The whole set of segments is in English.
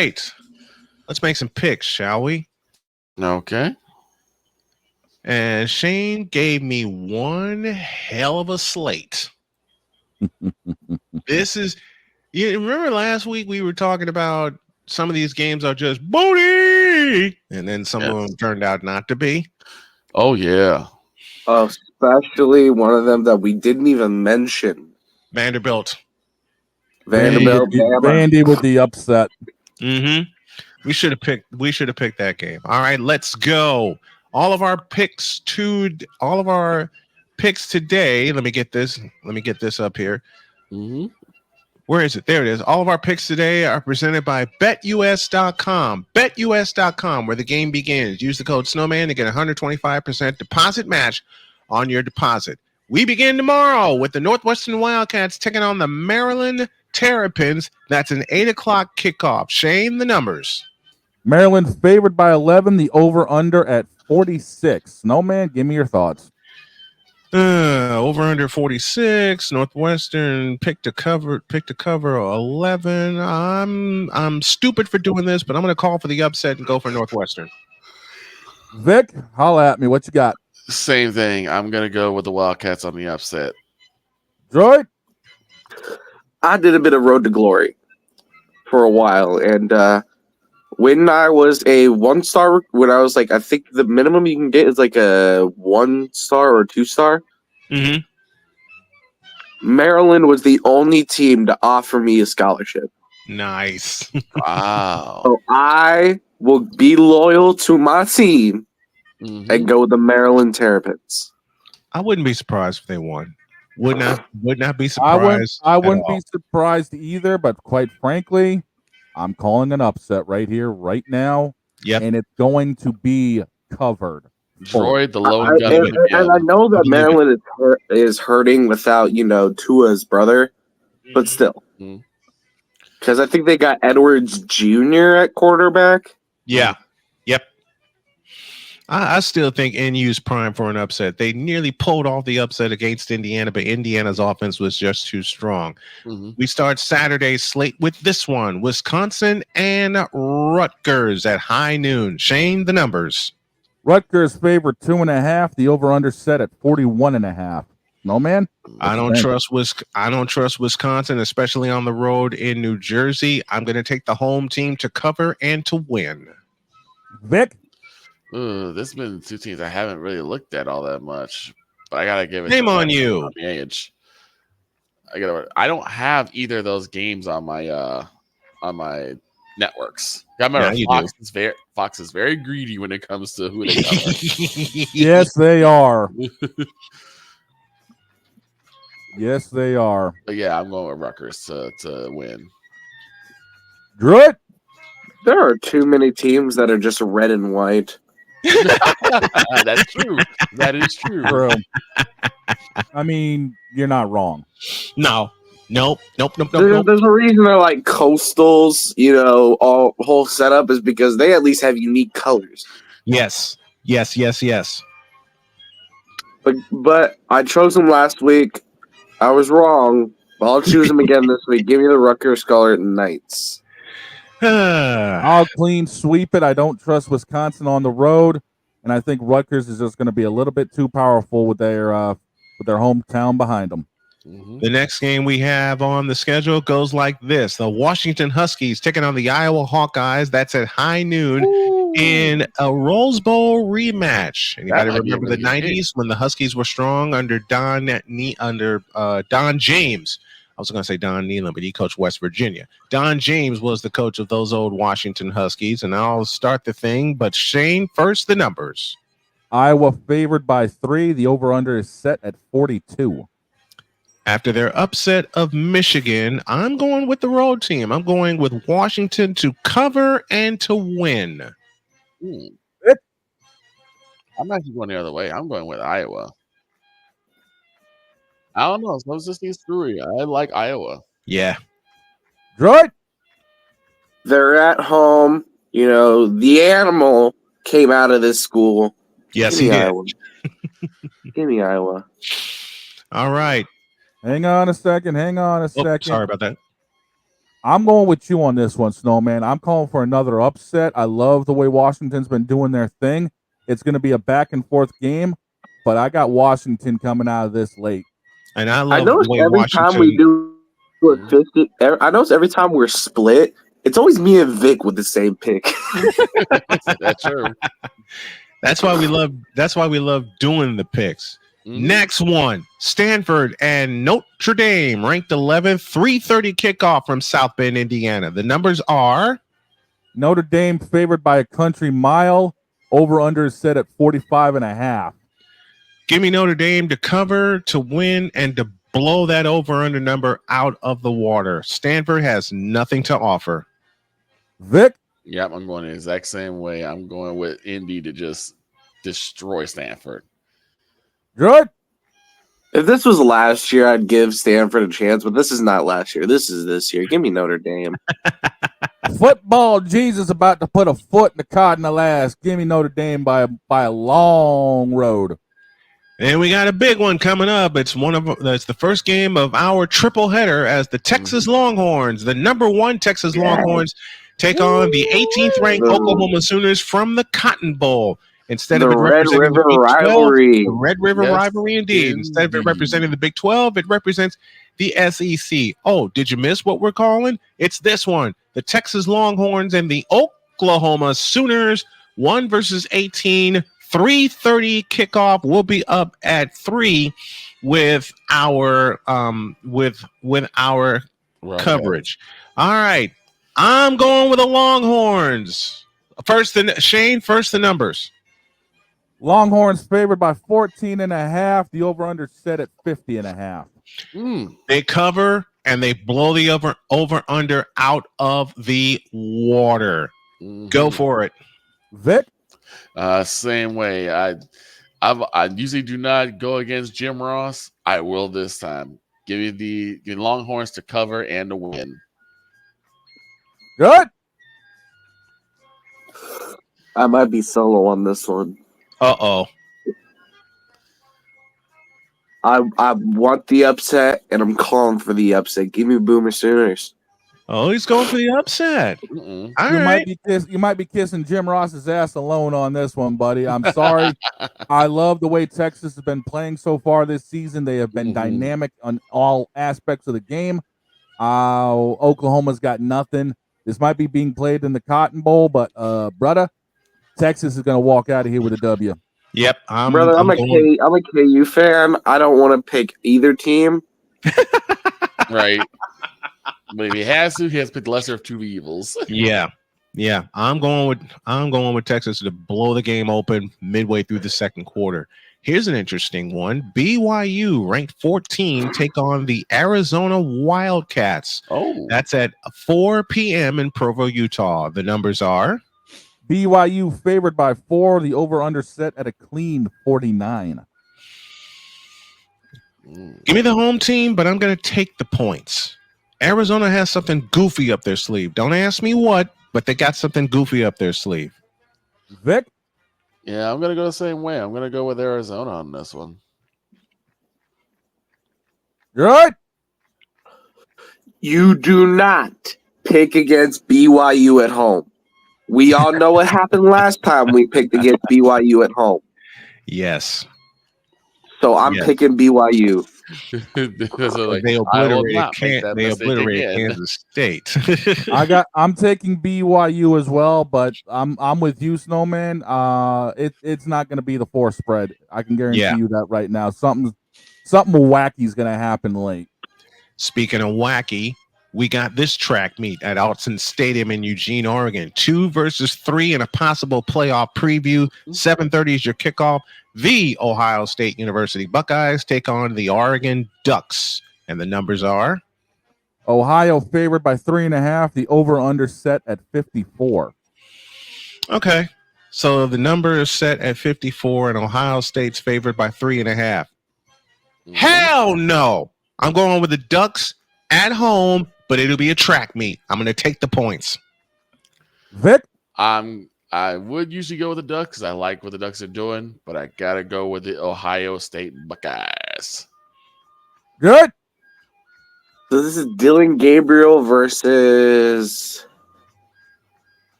right. Let's make some picks, shall we? Okay. And Shane gave me one hell of a slate. This is, you remember last week we were talking about some of these games are just booty, and then some of them turned out not to be. Oh, yeah. Especially one of them that we didn't even mention. Vanderbilt. Vandy with the upset. Mm-hmm. We should have picked that game. All right, let's go. All of our picks today. Let me get this up here. Mm-hmm. Where is it? There it is. All of our picks today are presented by BetUS.com. BetUS.com, where the game begins. Use the code Snowman to get 125% deposit match on your deposit. We begin tomorrow with the Northwestern Wildcats taking on the Maryland Terrapins. That's an 8 o'clock kickoff. Shane, the numbers. Maryland favored by 11. The over/under at 46. Snowman, give me your thoughts. Over under 46. Northwestern picked a cover 11. I'm stupid for doing this, but I'm going to call for the upset and go for Northwestern. Vic, holla at me. What you got? Same thing. I'm going to go with the Wildcats on the upset. Droid? I did a bit of Road to Glory for a while, and when I was a 1-star, when I was like, I think the minimum you can get is like a 1-star or 2-star. Mm-hmm. Maryland was the only team to offer me a scholarship. Nice. Wow. So I will be loyal to my team and go with the Maryland Terrapins. I wouldn't be surprised if they won. Would not be surprised. I wouldn't be surprised either, but quite frankly, I'm calling an upset right here, right now. Yep. And it's going to be covered. Droid, the lone gun. And I know that Maryland is hurting without, Tua's brother, but still. Because I think they got Edwards Jr. at quarterback. Yeah. Yep. I still think NU's prime for an upset. They nearly pulled off the upset against Indiana, but Indiana's offense was just too strong. Mm-hmm. We start Saturday's slate with this one: Wisconsin and Rutgers at high noon. Shane, the numbers. Rutgers favored 2.5. The over/under set at 41.5. No, man. I don't trust Wisconsin, especially on the road in New Jersey. I'm going to take the home team to cover and to win. Vic. This has been two teams I haven't really looked at all that much, but I gotta give it. Name on you. On the age. I don't have either of those games on my networks. I remember Fox is very greedy when it comes to who they cover. Yes, they are. Yes, they are. But yeah, I'm going with Rutgers to win. Druid? There are too many teams that are just red and white. That's true. That is true. Bro. I mean, you're not wrong. No. Nope. There's a reason they're like coastals, all whole setup is because they at least have unique colors. Yes. But I chose them last week. I was wrong. I'll choose them again this week. Give me the Rutgers Scarlet Knights. I'll clean sweep it. I don't trust Wisconsin on the road, and I think Rutgers is just going to be a little bit too powerful with their hometown behind them. The next game we have on the schedule goes like this: the Washington Huskies taking on the Iowa Hawkeyes. That's at high noon in a Rose Bowl rematch. And you got to remember the '90s when the Huskies were strong under Don James. I was going to say Don Nehlen, but he coached West Virginia. Don James was the coach of those old Washington Huskies, and I'll start the thing. But Shane, first the numbers. Iowa favored by 3. The over/under is set at 42. After their upset of Michigan, I'm going with the road team. I'm going with Washington to cover and to win. I'm actually going the other way. I'm going with Iowa. I don't know. So this is screwy. I like Iowa. Yeah. Right? They're at home. The animal came out of this school. Yes, he did. Give me Iowa. All right. Hang on a second. Sorry about that. I'm going with you on this one, Snowman. I'm calling for another upset. I love the way Washington's been doing their thing. It's going to be a back and forth game, but I got Washington coming out of this late. And I I love notice the way every time we Washington. do a 50, I notice every time we're split, it's always me and Vic with the same pick. That's true. That's why we love. That's why we love doing the picks. Next one, Stanford and Notre Dame, ranked 11th, 3:30 kickoff from South Bend, Indiana. The numbers are Notre Dame favored by a country mile. Over under is set at 45.5. give me Notre Dame to cover, to win, and to blow that over-under number out of the water. Stanford has nothing to offer. Vic? Yep, I'm going the exact same way. I'm going with Indy to just destroy Stanford. Good. If this was last year, I'd give Stanford a chance, but this is not last year. This is this year. Give me Notre Dame. Football Jesus about to put a foot in the cardinal ass. Give me Notre Dame by a long road. And we got a big one coming up. It's the first game of our triple header as the Texas Longhorns, the number 1 Texas Longhorns, take on the 18th ranked Oklahoma Sooners from the Cotton Bowl. Instead of The it Red representing River the Big 12, rivalry. the Red River Yes, rivalry indeed. Instead of it indeed. representing the Big 12, it represents the SEC. Oh, did you miss what we're calling? It's this one. The Texas Longhorns and the Oklahoma Sooners, 1 versus 18, 3:30 kickoff. We'll be up at 3 with our coverage. All right. I'm going with the Longhorns. First the numbers. Longhorns favored by 14.5. The over-under set at 50.5. They cover and they blow the over-under out of the water. Go for it. Vic? Same way. I usually do not go against Jim Ross. I will this time. Give me the Longhorns to cover and to win. Good. I might be solo on this one. Uh-oh. I want the upset, and I'm calling for the upset. Give me Boomer Sooners. Oh, he's going for the upset. Mm-mm. All you right. might be kissing Jim Ross's ass alone on this one, buddy. I'm sorry. I love the way Texas has been playing so far this season. They have been dynamic on all aspects of the game. Oklahoma's got nothing. This might be being played in the Cotton Bowl, but brother, Texas is going to walk out of here with a W. Yep. Brother, I'm a KU fan. I don't want to pick either team. Right. But if he has to pick the lesser of two evils. Yeah. I'm going with Texas to blow the game open midway through the second quarter. Here's an interesting one. BYU, ranked 14, take on the Arizona Wildcats. Oh. That's at 4 p.m. in Provo, Utah. The numbers are BYU favored by 4. The over-under set at a clean 49. Give me the home team, but I'm going to take the points. Arizona has something goofy up their sleeve. Don't ask me what, but they got something goofy up their sleeve. Vic? Yeah, I'm going to go the same way. I'm going to go with Arizona on this one. Good. You do not pick against BYU at home. We all know what happened last time we picked against BYU at home. Yes. So I'm picking BYU. They obliterated Kansas State. I'm taking BYU as well, but I'm with you, Snowman. It's not going to be the 4 spread. I can guarantee you that right now. Something wacky is going to happen late. Speaking of wacky, we got this track meet at Autzen Stadium in Eugene, Oregon. 2 versus 3 in a possible playoff preview. 7:30 is your kickoff. The Ohio State University Buckeyes take on the Oregon Ducks. And the numbers are? Ohio favored by 3.5. The over-under set at 54. Okay. So the number is set at 54, and Ohio State's favored by 3.5. Hell no. I'm going with the Ducks at home, but it'll be a track meet. I'm going to take the points. Vic? I would usually go with the Ducks because I like what the Ducks are doing, but I got to go with the Ohio State Buckeyes. Good. So this is Dylan Gabriel versus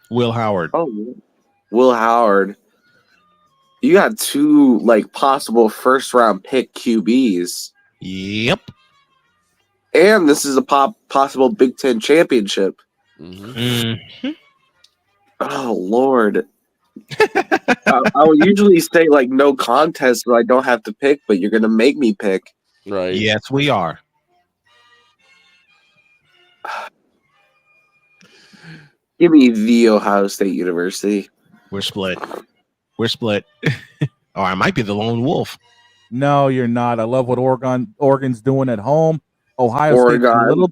Will Howard. Will Howard. You got two possible first round pick QBs, Yep. and this is a possible Big Ten championship. Mm-hmm. Oh Lord! I would usually say no contest, so I don't have to pick, but you're gonna make me pick. Right. Yes, we are. Give me the Ohio State University. We're split. Or I might be the lone wolf. No, you're not. I love what Oregon's doing at home. Ohio State's a Oregon. little.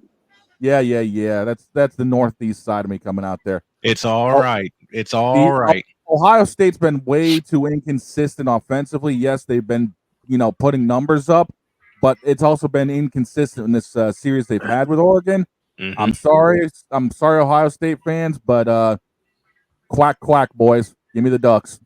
Yeah. That's the northeast side of me coming out there. It's all right. It's all right. Ohio State's been way too inconsistent offensively. Yes, they've been, putting numbers up, but it's also been inconsistent in this series they've had with Oregon. Mhm. I'm sorry, Ohio State fans, but quack, quack, boys. Give me the Ducks.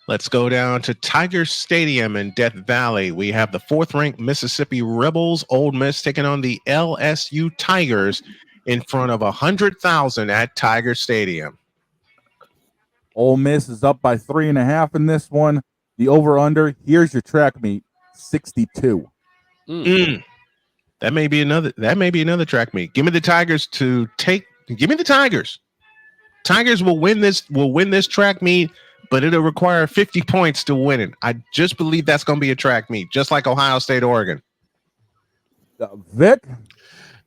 Let's go down to Tiger Stadium in Death Valley. We have the 4th-ranked Mississippi Rebels, Ole Miss, taking on the LSU Tigers in front of 100,000 at Tiger Stadium. Ole Miss is up by 3.5 in this one. The over/under. Here's your track meet: 62. That may be another track meet. Give me the Tigers to take. Give me the Tigers. Tigers will win this track meet, but it'll require 50 points to win it. I just believe that's going to be a track meet, just like Ohio State, Oregon. Vic?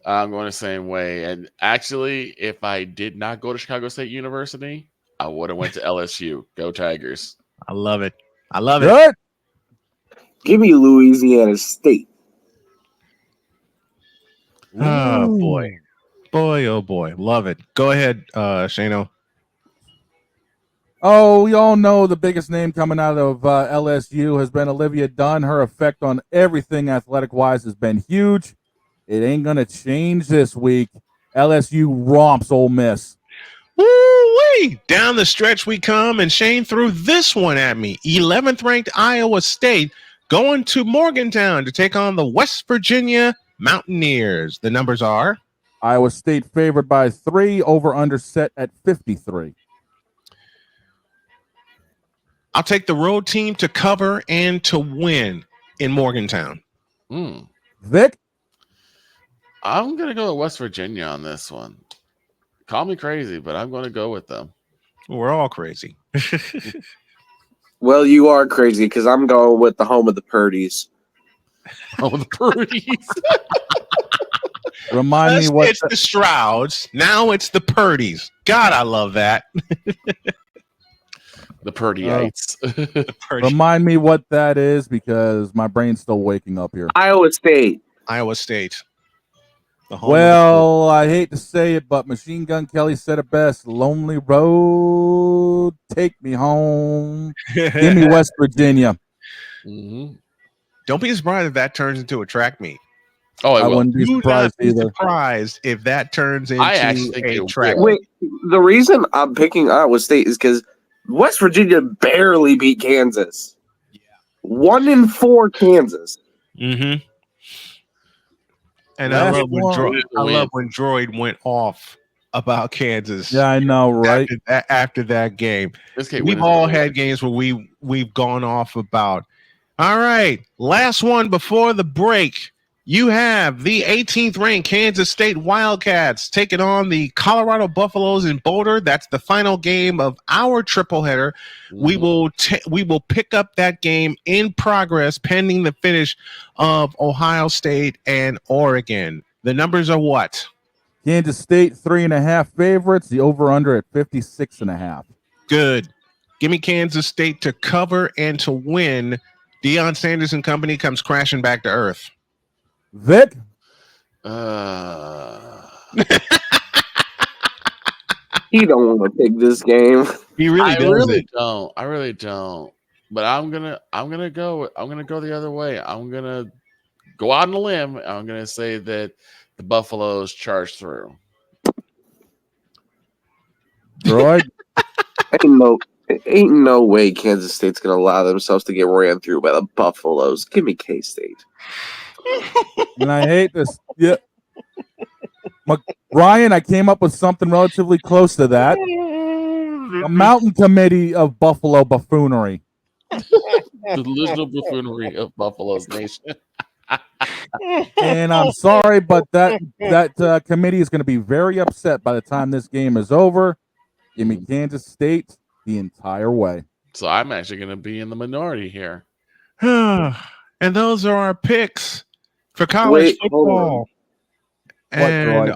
I'm going the same way. And actually, if I did not go to Chicago State University, I would have went to LSU. Go Tigers. I love it. I love it. Good. Give me Louisiana State. Oh, boy. Boy, oh, boy. Love it. Go ahead, Shano. Oh, we all know the biggest name coming out of LSU has been Olivia Dunn. Her effect on everything athletic-wise has been huge. It ain't going to change this week. LSU romps Ole Miss. Woo-wee! Down the stretch we come, and Shane threw this one at me. 11th-ranked Iowa State going to Morgantown to take on the West Virginia Mountaineers. The numbers are? Iowa State favored by 3, over/under set at 53. I'll take the road team to cover and to win in Morgantown. Vic? I'm going to go with West Virginia on this one. Call me crazy, but I'm going to go with them. We're all crazy. Well, you are crazy because I'm going with the home of the Purdies. Oh, the Purdies. Remind me what it's the Strouds. Now it's the Purdies. God, I love that. The Purdyites. Remind me what that is because my brain's still waking up here. Iowa State. Iowa State. Well, I hate to say it, but Machine Gun Kelly said it best. Lonely road, take me home. Give me West Virginia. Mm-hmm. Don't be surprised if that turns into a track meet. Oh, I wouldn't be surprised either. Surprised if that turns into a track. Wait, the reason I'm picking Iowa State is because West Virginia barely beat Kansas. Yeah. 1-4 Kansas. Mm-hmm. And I love when Droid went off about Kansas. Yeah, I know, right? After that game, we've all had games where we've gone off about. All right, last one before the break. You have the 18th ranked Kansas State Wildcats taking on the Colorado Buffaloes in Boulder. That's the final game of our triple header. Mm-hmm. We will pick up that game in progress pending the finish of Ohio State and Oregon. The numbers are what? Kansas State 3.5 favorites. The over/under at 56.5. Good. Give me Kansas State to cover and to win. Deion Sanders and company comes crashing back to earth. Vic? He don't want to take this game. He really doesn't. I really don't. But I'm gonna go the other way. I'm gonna go out on a limb. I'm gonna say that the Buffaloes charge through. Droid? Ain't no way Kansas State's gonna allow themselves to get ran through by the Buffaloes. Give me K-State. And I hate this. Yeah. Ryan, I came up with something relatively close to that. A mountain committee of Buffalo buffoonery. Delusional buffoonery of Buffalo's nation. And I'm sorry, but that committee is going to be very upset by the time this game is over. Give me Kansas State the entire way. So I'm actually going to be in the minority here. And those are our picks for college Wait, hold on. football. And